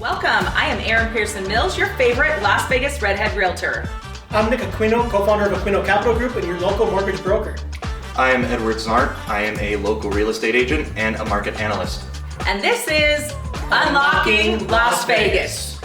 Welcome. I am Erin Pearson Mills, your favorite Las Vegas redhead realtor. I'm Nick Aquino, co-founder of Aquino Capital Group and your local mortgage broker. I am Edward Znart. I am a local real estate agent and a market analyst. And this is Unlocking Las Vegas.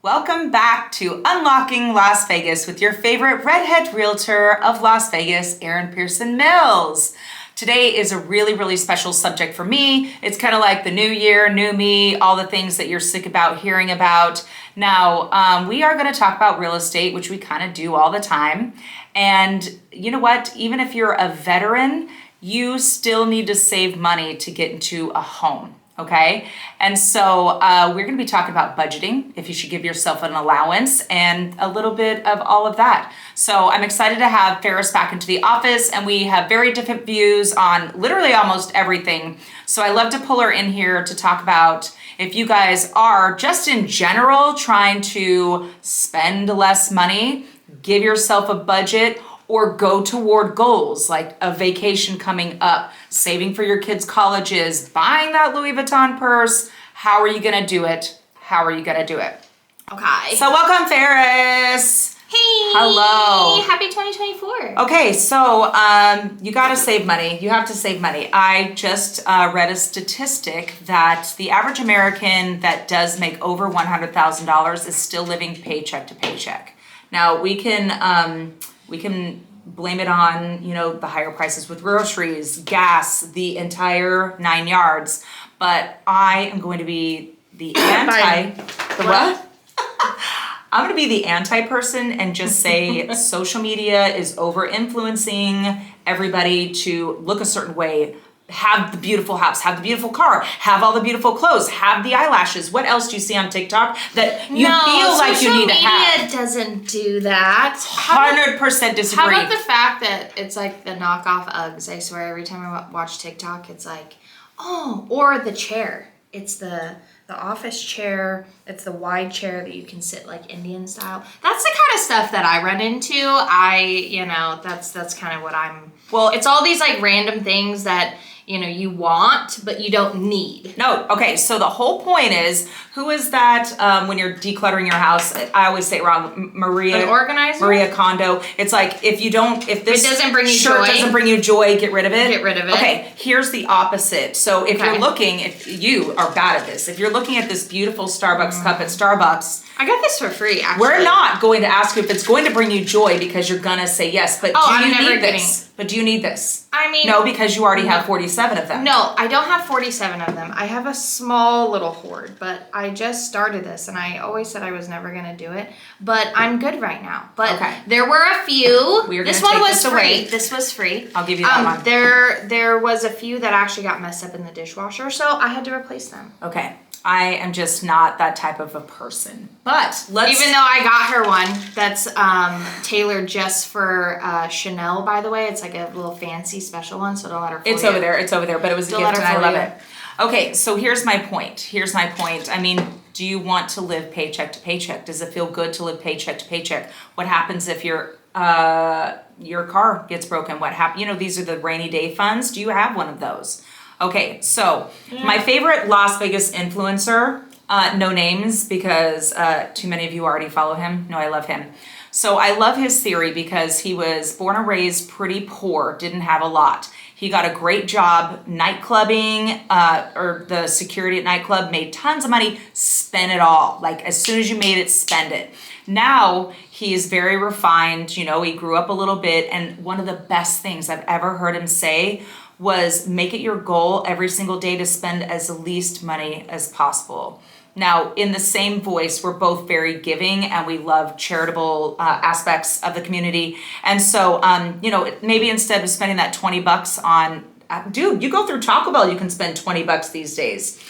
Welcome back to Unlocking Las Vegas with your favorite redhead realtor of Las Vegas, Erin Pearson Mills. Today is a really, really special subject for me. It's kind of like the new year, new me, all the things that you're sick about hearing about. Now, we are going to talk about real estate, which we kind of do all the time. And you know what? Even if you're a veteran, you still need to save money to get into a home. Okay. And so we're going to be talking about budgeting, if you should give yourself an allowance, and a little bit of all of that. So I'm excited to have Ferris back into the office, and we have very different views on literally almost everything. So I love to pull her in here to talk about if you guys are just in general trying to spend less money, give yourself a budget, or go toward goals like a vacation coming up, saving for your kids' colleges, buying that Louis Vuitton purse. How are you gonna do it? How are you gonna do it? Okay. So welcome, Ferris. Hey. Hello. Happy 2024. Okay, so you gotta save money. You have to save money. I just read a statistic that the average American that does make over $100,000 is still living paycheck to paycheck. Now we can blame it on, the higher prices with groceries, gas, the entire 9 yards. But I am going to be the what? I'm going to be the anti-person and just say social media is over-influencing everybody to look a certain way. Have the beautiful house, have the beautiful car, have all the beautiful clothes, have the eyelashes. What else do you see on TikTok that you feel like you need to have? Social media doesn't do that. 100% disagree. How about the fact that it's like the knockoff Uggs? I swear every time I watch TikTok, it's like, or the chair. It's the office chair. It's the wide chair that you can sit like Indian style. That's the kind of stuff that I run into. That's kind of what I'm. Well, it's all these like random things that you want, but you don't need. No, okay, so the whole point is, who is that when you're decluttering your house? I always say it wrong, Maria. An organizer? Maria Kondo. It's like, if this doesn't bring you shirt joy. doesn't bring you joy, get rid of it. Get rid of it. Okay, here's the opposite. So if you're looking, if you are bad at this, if you're looking at this beautiful Starbucks cup at Starbucks, I got this for free, actually. We're not going to ask you if it's going to bring you joy because you're gonna say yes, but do you need this? But do you need this? I mean, no, because you already have 47 of them. No, I don't have 47 of them. I have a small little hoard, but I just started this, and I always said I was never gonna do it. But I'm good right now. But there were a few. This one was free. This was free. I'll give you that one. There was a few that actually got messed up in the dishwasher, so I had to replace them. Okay. I am just not that type of a person. But even though I got her one that's tailored just for Chanel, by the way. It's like a little fancy special one, so don't let her fool you. It's over there, but it was a gift and I love it. Okay, so here's my point. I mean, do you want to live paycheck to paycheck? Does it feel good to live paycheck to paycheck? What happens if your car gets broken? What happens? These are the rainy day funds. Do you have one of those? Okay, so my favorite Las Vegas influencer, no names because too many of you already follow him. No, I love him. So I love his theory because he was born and raised pretty poor, didn't have a lot. He got a great job nightclubbing, or the security at nightclub, made tons of money, spent it all. Like as soon as you made it, spend it. Now he is very refined, he grew up a little bit, and one of the best things I've ever heard him say was make it your goal every single day to spend as least money as possible. Now, in the same voice, we're both very giving and we love charitable aspects of the community. And so, maybe instead of spending that $20 on, dude, you go through Taco Bell, you can spend $20 these days.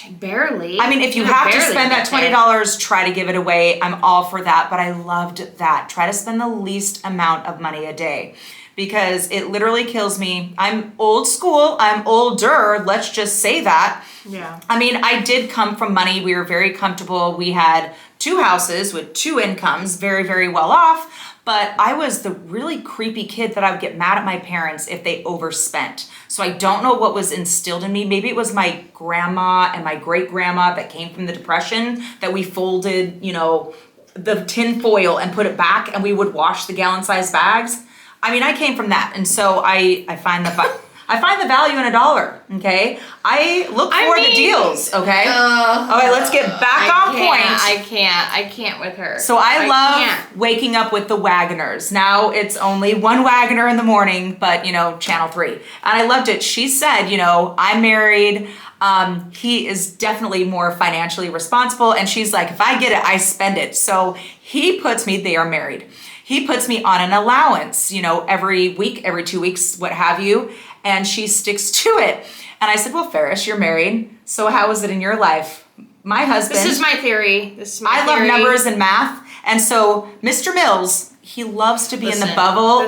Barely. I mean, if you have to spend that $20, try to give it away. I'm all for that, but I loved that. Try to spend the least amount of money a day, because it literally kills me. I'm old school, I'm older, let's just say that. Yeah. I mean, I did come from money. We were very comfortable. We had 2 houses with 2 incomes, very, very well off. But I was the really creepy kid that I would get mad at my parents if they overspent. So I don't know what was instilled in me. Maybe it was my grandma and my great grandma that came from the Depression that we folded, the tin foil and put it back, and we would wash the gallon-sized bags. I mean, I came from that, and so I find the value in a dollar. Okay, I look for the deals. Okay, all right, let's get back on point. I can't with her. So I love waking up with the Wagoners. Now it's only one Wagoner in the morning, but Channel 3, and I loved it. She said, I'm married. He is definitely more financially responsible, and she's like, if I get it, I spend it. So he puts me. They are married. He puts me on an allowance, every week, every 2 weeks, what have you, and she sticks to it. And I said, well, Ferris, you're married, so how is it in your life? My husband. This is my theory. I love numbers and math, and so Mr. Mills, he loves to be in the bubble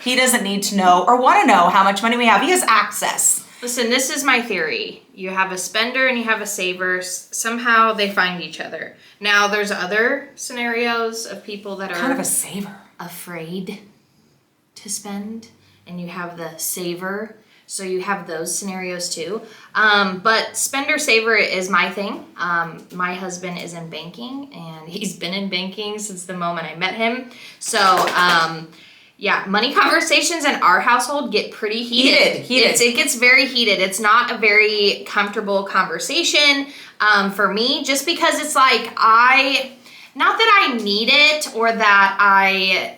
he doesn't need to know or want to know how much money we have. He has access. Listen, this is my theory. You have a spender and you have a saver. Somehow they find each other. Now, there's other scenarios of people that are kind of a saver, afraid to spend, and you have the saver. So you have those scenarios too. But spender saver is my thing. My husband is in banking, and he's been in banking since the moment I met him. So, yeah, money conversations in our household get pretty heated. It gets very heated. It's not a very comfortable conversation for me, just because it's like not that I need it or that I,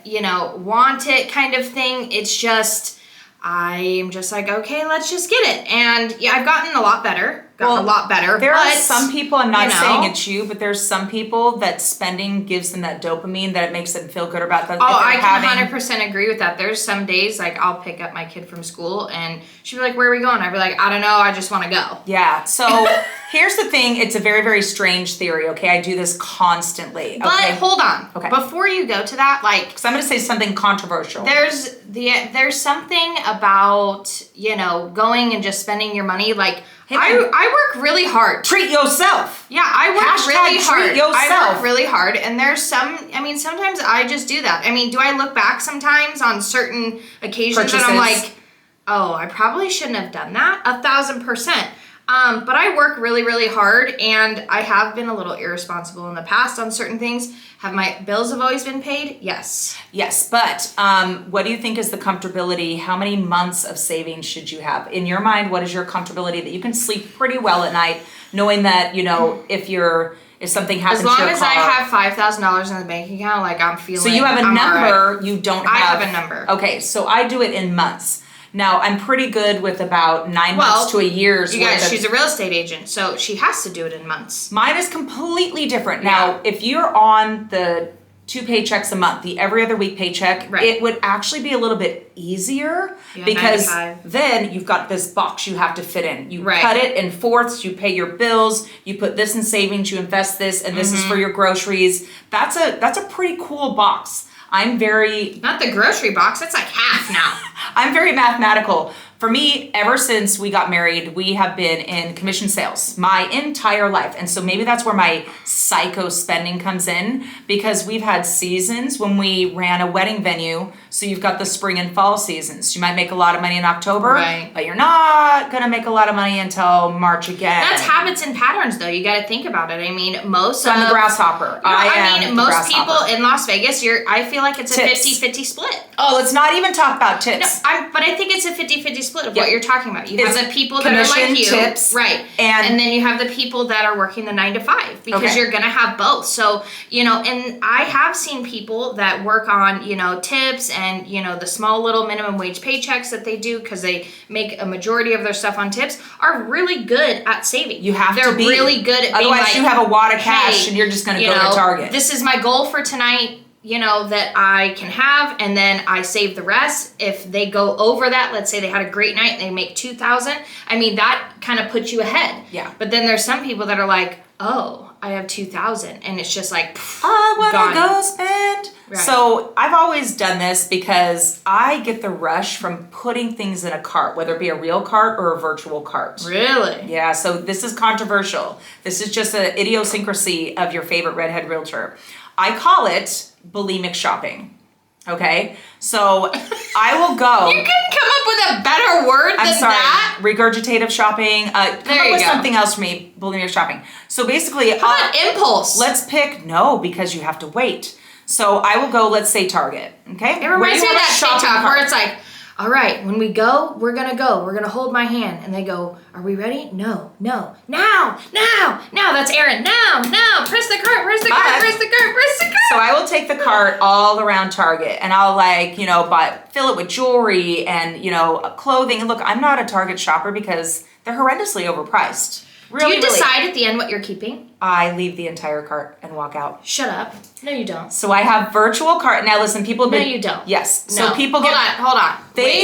want it kind of thing. It's just, I'm just like, okay, let's just get it. And yeah, I've gotten a lot better. There are some people, I'm not saying it's you, but there's some people that spending gives them that dopamine that it makes them feel good about that. Oh, I can 100% agree with that. There's some days, like, I'll pick up my kid from school and she'll be like, where are we going? I'll be like, I don't know, I just want to go. Yeah, so here's the thing. It's a very, very strange theory, okay? I do this constantly. But hold on. Okay. Before you go to that, because I'm going to say something controversial. There's something about, going and just spending your money, I work really hard. Treat yourself. Yeah, I work really hard. Treat yourself. I work really hard, and there's sometimes I just do that. Do I look back sometimes on certain occasions and I'm like, oh, I probably shouldn't have done that? 1,000%. But I work really, really hard, and I have been a little irresponsible in the past on certain things. Have my bills have always been paid? Yes. Yes, but what do you think is the comfortability? How many months of savings should you have? In your mind, what is your comfortability that you can sleep pretty well at night, knowing that, if something happens to your car. As long as I have $5,000 in the bank account, I'm feeling. So you have a number, right. You don't have. I have a number. Okay, so I do it in months. Now, I'm pretty good with about 9 months to a year's worth. She's a real estate agent, so she has to do it in months. Mine is completely different. Now, if you're on the 2 paychecks a month, the every other week paycheck, it would actually be a little bit easier because then you've got this box you have to fit in. You cut it in fourths, you pay your bills, you put this in savings, you invest this, and this is for your groceries. That's a pretty cool box. I'm very... Not the grocery box, that's like half now. I'm very mathematical. For me, ever since we got married, we have been in commission sales my entire life. And so maybe that's where my psycho spending comes in, because we've had seasons when we ran a wedding venue. So you've got the spring and fall seasons. You might make a lot of money in October, but you're not going to make a lot of money until March again. That's habits and patterns, though. You got to think about it. I'm the grasshopper. Most people in Las Vegas, I feel like it's a 50-50 split. Oh, let's not even talk about tips. But I think it's a 50-50 split of what you're talking about. You have the people that are like you, tips, right? And then you have the people that are working the 9 to 5, because you're gonna have both. So and I have seen people that work on tips and the small little minimum wage paychecks that they do, because they make a majority of their stuff on tips, are really good at saving. You have They're to be. Really good at being otherwise, you have a wad of cash and you're just gonna go to Target. This is my goal for tonight. That I can have, and then I save the rest. If they go over that, let's say they had a great night and they make $2,000, that kind of puts you ahead. Yeah. But then there's some people that are like, oh, I have $2,000, and it's just like, I wanna go spend. Right. So I've always done this because I get the rush from putting things in a cart, whether it be a real cart or a virtual cart. Really? Yeah, so this is controversial. This is just an idiosyncrasy of your favorite redhead realtor. I call it bulimic shopping. Okay, so I will go. You couldn't come up with a better word than that. Regurgitative shopping. Come up with something else for me. Bulimia shopping. So basically, how about impulse? Let's pick because you have to wait. So I will go. Let's say Target. Okay. It reminds me of that TikTok where it's like, all right, when we go, we're gonna go. We're gonna hold my hand, and they go, "Are we ready? No, now. That's Aaron. Now. Press the cart. Press the cart. So I will take the cart all around Target, and I'll fill it with jewelry and clothing. And look, I'm not a Target shopper because they're horrendously overpriced. Do you decide at the end what you're keeping? I leave the entire cart and walk out. Shut up. No, you don't. So I have virtual cart. Now listen, people. No, you don't. Yes. No. So people Hold on.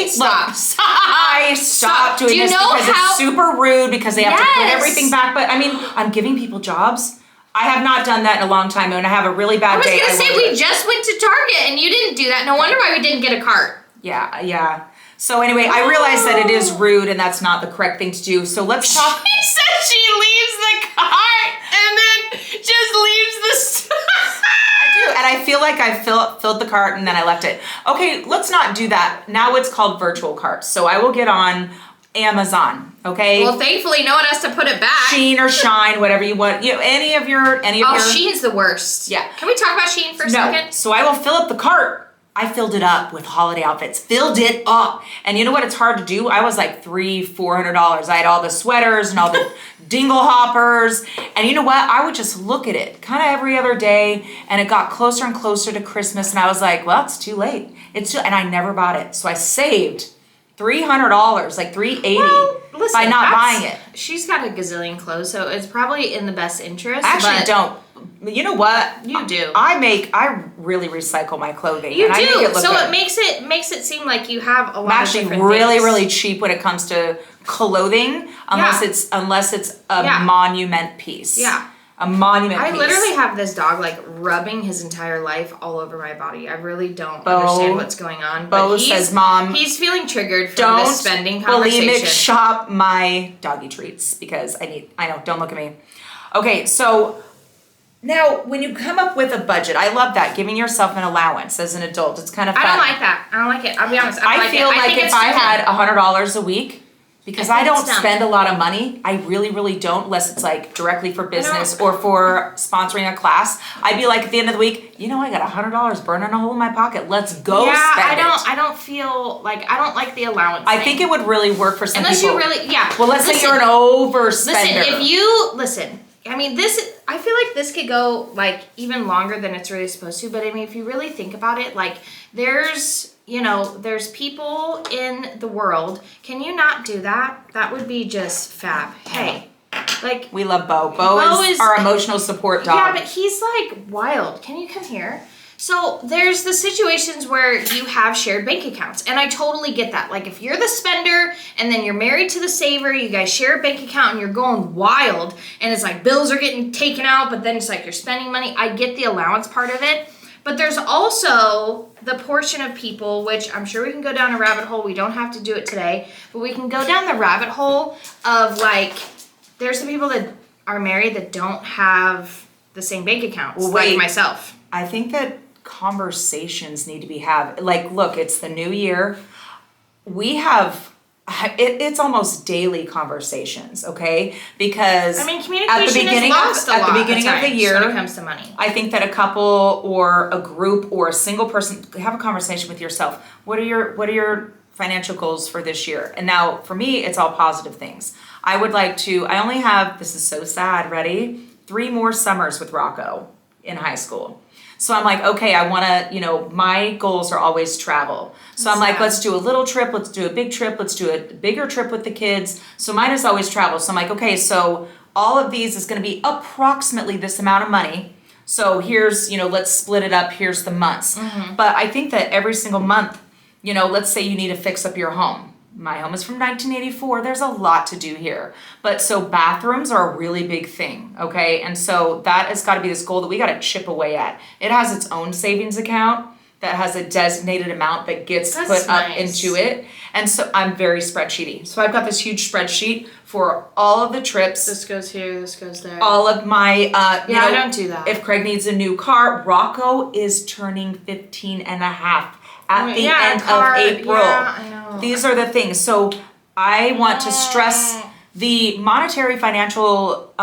Stop. I stopped doing this because it's super rude because they have to put everything back. But I mean, I'm giving people jobs. I have not done that in a long time, and I have a really bad day. I was gonna say we just went to Target and you didn't do that. No wonder why we didn't get a cart. Yeah. So anyway, I realize that it is rude and that's not the correct thing to do. So let's talk. She said she leaves the cart and then just leaves the store. I do, and I feel like I filled the cart and then I left it. Okay, let's not do that. Now it's called virtual carts. So I will get on Amazon. Okay. Well, thankfully, no one has to put it back. Shein or Shine, whatever you want. Any of your. Shein's the worst. Yeah. Can we talk about Shein for a second? So I will fill up the cart. I filled it up with holiday outfits. Filled it up. And you know what? It's hard to do. I was like $300-400. I had all the sweaters and all the dingle hoppers. And you know what? I would just look at it kind of every other day. And it got closer and closer to Christmas. And I was like, well, it's too late. And I never bought it. So I saved $300, like $380 by not buying it. She's got a gazillion clothes, so it's probably in the best interest. I actually don't. You know what? You do. I really recycle my clothing. You and do. I make it look so good. it makes it seem like you have a lot I'm of different actually really, things. really cheap when it comes to clothing, unless it's a monument piece. Yeah. A monument piece. I literally have this dog like rubbing his entire life all over my body. I really don't understand what's going on. Bo says, Mom, he's feeling triggered from this spending conversation. Bulimic shop my doggy treats because I know, don't look at me. Okay, so now when you come up with a budget, I love that, giving yourself an allowance as an adult. It's kind of fun. I don't like that. I don't like it. I'll be honest. I feel like if I had $100 a week, because I don't spend a lot of money, I really, really don't, unless it's like directly for business or for sponsoring a class. I'd be like at the end of the week, I got $100 burning a hole in my pocket. Let's go spend it. I don't feel like, I don't like the allowance I think it would really work for some Unless people. Unless you really, Well, let's say you're an overspender. I mean, I feel like this could go like even longer than it's really supposed to, but I mean, if you really think about it, like there's people in the world. Can you not do that? That would be just fab. Hey, like we love Bo. Bo is our emotional support dog. Yeah, but he's like wild. Can you come here? So there's the situations where you have shared bank accounts, and I totally get that. Like if you're the spender and then you're married to the saver, you guys share a bank account and you're going wild, and it's like bills are getting taken out, but then it's like you're spending money. I get the allowance part of it. But there's also the portion of people, which I'm sure we can go down a rabbit hole. We don't have to do it today, but we can go down the rabbit hole of like, there's the people that are married that don't have the same bank accounts, like myself. I think that conversations need to be had. Like, look, it's the new year. We have... It's almost daily conversations, okay? Because communication is lost a lot at the beginning of the year, when it comes to money. I think that a couple or a group or a single person have a conversation with yourself. What are your financial goals for this year? And now for me, it's all positive things. I only have, this is so sad, ready? 3 more summers with Rocco in high school. So I'm like, okay, I want to, my goals are always travel. So I'm like, let's do a little trip, let's do a big trip, let's do a bigger trip with the kids. So mine is always travel. So I'm like, okay, so all of these is going to be approximately this amount of money. So here's, let's split it up. Here's the months. Mm-hmm. But I think that every single month, let's say you need to fix up your home. My home is from 1984. There's a lot to do here. But so bathrooms are a really big thing, okay? And so that has got to be this goal that we got to chip away at. It has its own savings account that has a designated amount that gets put up into it. And so I'm very spreadsheety. So I've got this huge spreadsheet for all of the trips. This goes here, this goes there. All of my, I don't do that. If Craig needs a new car, Rocco is turning 15 and a half at the end of April. Yeah, I know. These are the things. So I want to stress the monetary financial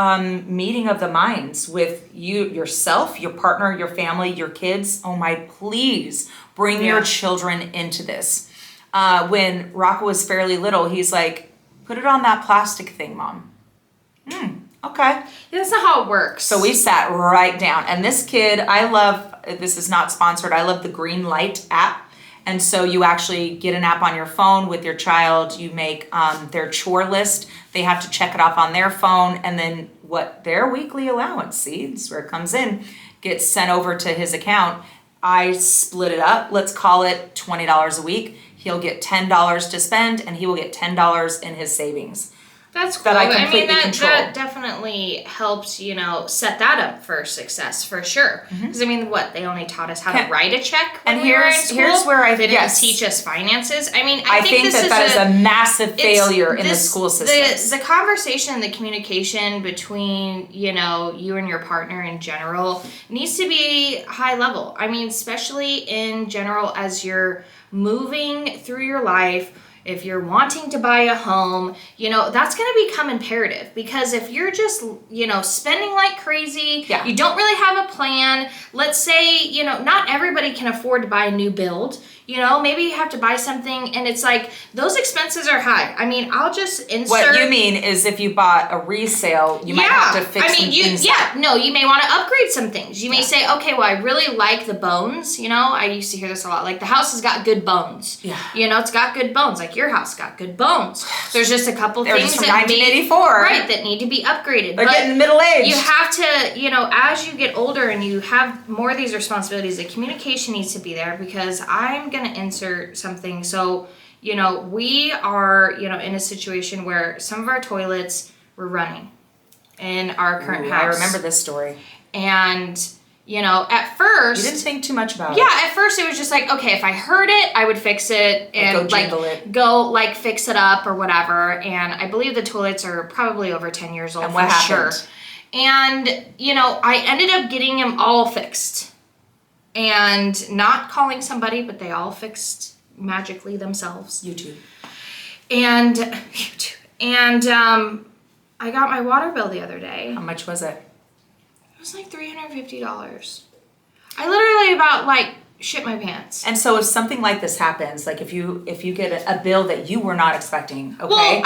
meeting of the minds with yourself, your partner, your family, your kids. Oh my, please bring your children into this. When Rocco was fairly little, he's like, put it on that plastic thing, Mom. Okay. That's not how it works. So we sat right down. And this kid, this is not sponsored, I love the Green Light app. And so you actually get an app on your phone with your child. You make their chore list. They have to check it off on their phone. And then what their weekly allowance, see, this is where it comes in, gets sent over to his account. I split it up. Let's call it $20 a week. He'll get $10 to spend, and he will get $10 in his savings. That's cool. That I completely control. That definitely helps, set that up for success for sure. Because they only taught us how to write a check when we were in school. Here's where they didn't teach us finances. I think that is a massive failure in the school system. The conversation and the communication between, you and your partner in general needs to be high level. Especially in general as you're moving through your life. If you're wanting to buy a home, that's going to become imperative, because if you're just, spending like crazy, you don't really have a plan. Let's say, not everybody can afford to buy a new build. Maybe you have to buy something and it's like, those expenses are high. I'll just insert. What you mean is if you bought a resale, you might have to fix some things. You may want to upgrade some things. You may say, okay, well, I really like the bones. I used to hear this a lot. Like, the house has got good bones. Yeah. It's got good bones. Like, your house got good bones. There's just a couple things from 1984. That need to be upgraded. They're getting middle-aged. You have to, as you get older and you have more of these responsibilities, the communication needs to be there, because I'm going to insert something. So, we are, in a situation where some of our toilets were running in our current house. I remember this story. And, at first... You didn't think too much about it. Yeah, at first it was just like, okay, if I heard it, I would fix it and go fix it up or whatever. And I believe the toilets are probably over 10 years old. And what happened? Sure. And, I ended up getting them all fixed. And not calling somebody, but they all fixed magically themselves. YouTube. And I got my water bill the other day. How much was it? It was like $350. I literally shit my pants. And so if something like this happens, like if you get a bill that you were not expecting, okay? Well,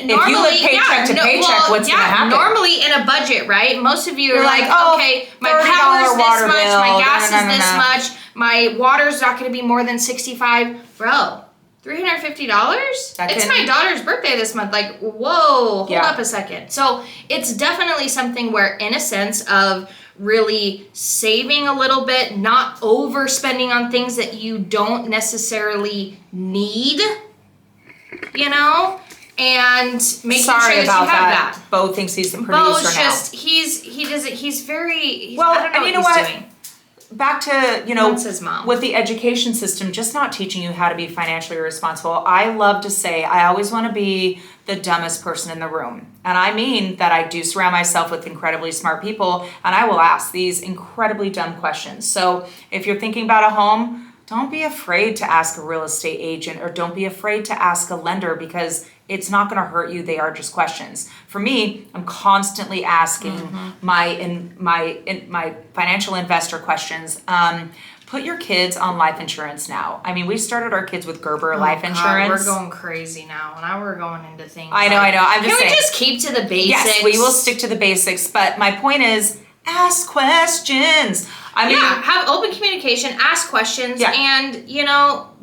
normally, if you live paycheck to paycheck, what's going to happen? Normally in a budget, right? Most of you are like, okay, my $30 power's this water much, bill, my gas is this much, my water's not going to be more than $65. Bro, $350? It's my daughter's birthday this month. Like, whoa, hold up a second. So it's definitely something where, in a sense of really saving a little bit, not overspending on things that you don't necessarily need, and making sure that you have that. Bo thinks he's the producer Bo's now. He's very, well, I don't know and you know what what? he's doing. Back to, That's his mom. With the education system, just not teaching you how to be financially responsible. I love to say, I always want to be the dumbest person in the room. And I mean that I do surround myself with incredibly smart people, and I will ask these incredibly dumb questions. So if you're thinking about a home, don't be afraid to ask a real estate agent, or don't be afraid to ask a lender, because it's not going to hurt you. They are just questions. For me, I'm constantly asking my financial investor questions. Put your kids on life insurance now. We started our kids with Gerber life insurance. We're going crazy now. Now we're going into things. I know. I'm just saying. Can we just keep to the basics? Yes, we will stick to the basics. But my point is, ask questions. Have open communication, ask questions, and,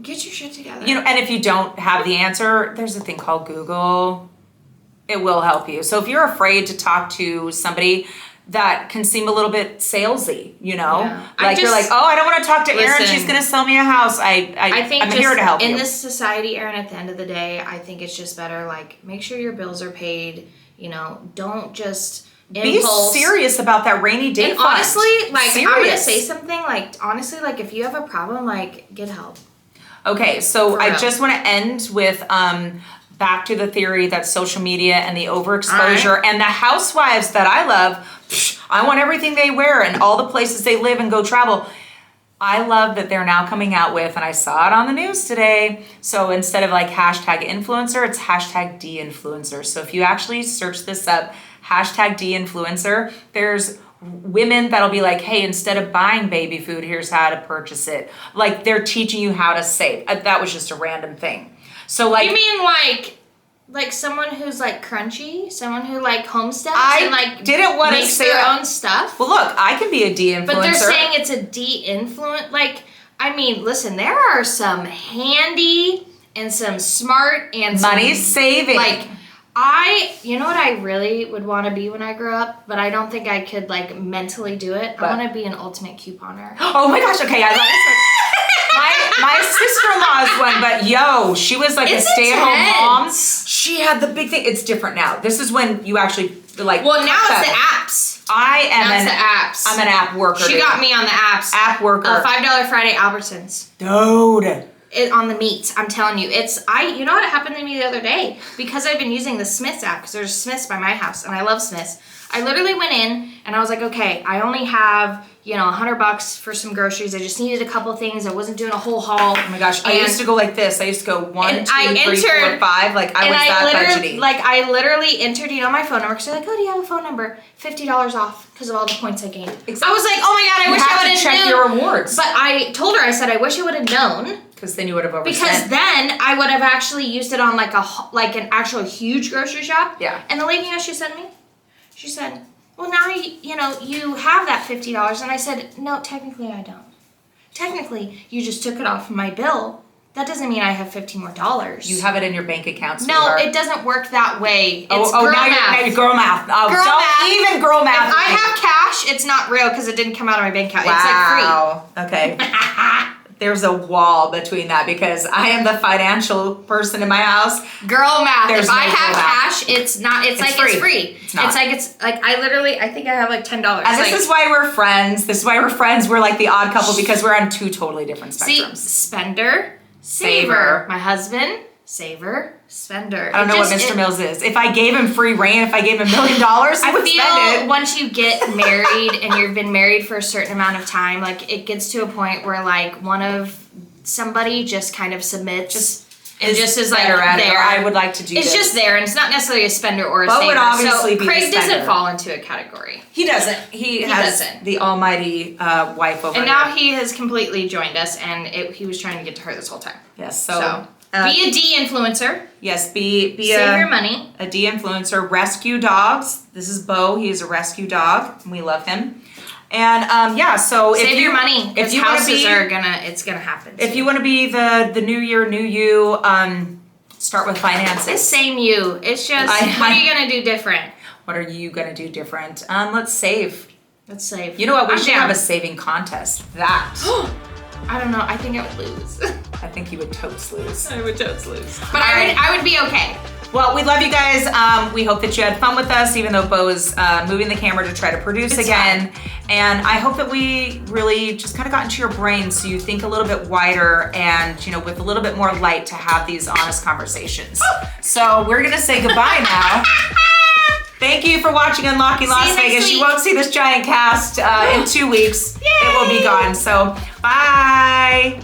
get your shit together. And if you don't have the answer, there's a thing called Google. It will help you. So if you're afraid to talk to somebody that can seem a little bit salesy, you're like, oh, I don't want to talk to Erin. She's going to sell me a house. I think I'm here to help you. In this society, Erin, at the end of the day, I think it's just better, make sure your bills are paid. Don't just... Be serious about that rainy day fund. Honestly, I'm gonna say something. Honestly, if you have a problem, get help. Okay, so For I real. just want to end with back to the theory that social media and the overexposure and the housewives that I love, I want everything they wear and all the places they live and go travel. I love that they're now coming out with, and I saw it on the news today, so instead of like hashtag influencer, it's hashtag de-influencer. So if you actually search this up, hashtag de-influencer, there's women that'll be like, hey, instead of buying baby food, here's how to purchase it. Like they're teaching you how to save. That was just a random thing. So like, You mean like someone who's like crunchy, someone who like homesteads I and like didn't want to makes say their that. own stuff? Well, look, I can be a de-influencer. But they're saying it's a de-influence. Like, I mean, listen, there are some handy and some smart and some, money saving. Like, you know what I really would want to be when I grow up, but I don't think I could like mentally do it. What? I want to be an ultimate couponer. Oh my gosh, okay, I love this. My sister-in-law is one, but yo, she was like It's a stay-at-home mom. intense. She had the big thing. It's different now. This is when you actually like. Well, now cut it's the that. apps. Now it's the apps. I'm an app worker. She dude. got me on the apps. App worker. $5 Friday Albertsons. Dude. On the meat, I'm telling you, you know what happened to me the other day? Because I've been using the Smith's app, because there's Smith's by my house, and I love Smith's. I literally went in, and I was like, okay, I only have, $100 for some groceries. I just needed a couple things. I wasn't doing a whole haul. Oh my gosh, I used to go like this. I used to go 1, 2, And 3, I 4, entered- 5. Like I was that budgety. I literally entered, my phone number. Because they're like, oh, do you have a phone number? $50 off because of all the points I gained. Exactly. I was like, oh my God, I You wish have I to would have check known. your rewards. But I told her, I said, I wish I would have known. Because then you would have overspent. Because then I would have actually used it on like an actual huge grocery shop. Yeah. And the lady, she said to me, she said, well, now you have that $50. And I said, no, technically I don't. Technically, you just took it off my bill. That doesn't mean I have $15 more. You have it in your bank account. No, sweetheart. it doesn't work that way. It's now girl math. You're girl math. Oh, Girl don't math. even girl math. If I have cash, it's not real because it didn't come out of my bank account. Wow. Okay. There's a wall between that because I am the financial person in my house. It's free. Girl math. There's if I no have girl math. cash, it's not. It's like free. it's free. It's not. It's like I think I have like $10. And this is why we're friends. This is why we're friends. We're like the odd couple because we're on two totally different see, spectrums. spender, Saver. saver. My husband, saver, spender. I don't know what Mr. Mills is. If I gave him free reign, if I gave him $1 million, he I would feel spend it. once you get married and you've been married for a certain amount of time, like it gets to a point where like somebody just kind of submits. Just is like better at it, there. or I would like to do It's this. just there, and it's not necessarily a spender or a But saver. would obviously so be Craig the doesn't spender. fall into a category. He doesn't. He has doesn't. the almighty wife over And there. now he has completely joined us, and he was trying to get to her this whole time. Yes. So be a de-influencer. Yes. Be Save your money. a de-influencer. Rescue dogs. This is Bo. He is a rescue dog, and we love him. And so if Save you, your money. if Because you want to houses be, it's gonna happen. if you want to be the new year, new you, start with finances. It's same you. It's just what are you gonna do different? What are you gonna do different? Let's save. Let's save. You know what? We I'm should down. have a saving contest. That I don't know. I think I would lose. I think you would totes lose. I would totally lose. But I would be okay. Well, we love you guys. We hope that you had fun with us, even though Bo is moving the camera to try to produce again. And I hope that we really just kind of got into your brain so you think a little bit wider and, with a little bit more light to have these honest conversations. So we're going to say goodbye now. Thank you for watching Unlocking Las See you next Vegas. You week. won't see this giant cast in 2 weeks. It will be gone. So bye.